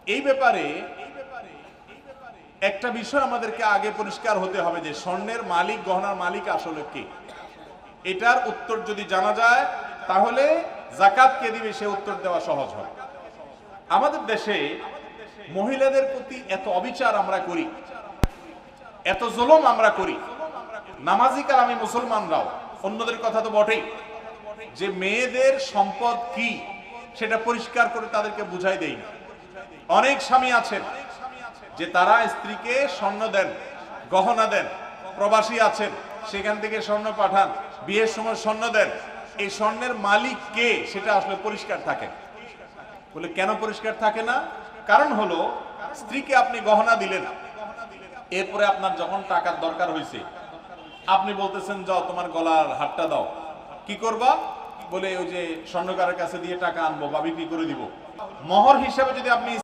এই ব্যাপারে একটা বিষয় আমাদেরকে আগে পরিষ্কার হতে হবে যে স্বর্ণের মালিক, গহনার মালিক আসলে কে। এটার উত্তর যদি জানা যায় তাহলে যাকাত কে দিবে সে উত্তর দেওয়া সহজ হয়। আমাদের দেশে মহিলাদের প্রতি এত অবিচার আমরা করি, এত জুলুম আমরা করি, নামাজি কালামী মুসলমানরাও, অন্যদের কথা তো বটেই, যে মেয়েদের সম্পদ কি সেটা পরিষ্কার করে তাদেরকে বুঝাই দেই না। অনেক স্বামী আছেন যে তারা স্ত্রীকে স্বর্ণ দেন, গহনা দেন, প্রবাসী আছেন সেখান থেকে স্বর্ণ পাঠান, বিয়ের সময় স্বর্ণ দেন। এই স্বর্ণের মালিক কে সেটা আসলে পরিষ্কার থাকে বলে। কেন পরিষ্কার থাকে না? কারণ হলো, স্ত্রীকে আপনি গহনা দিলেন, এরপরে আপনার যখন টাকার দরকার হয়েছে আপনি বলতেছেন যাও তোমার গলার হারটা দাও। কি করবা? বলে ওই যে স্বর্ণকারের কাছে দিয়ে টাকা আনবো বা বিক্রি করে দিব। মোহর হিসাবে যদি আপনি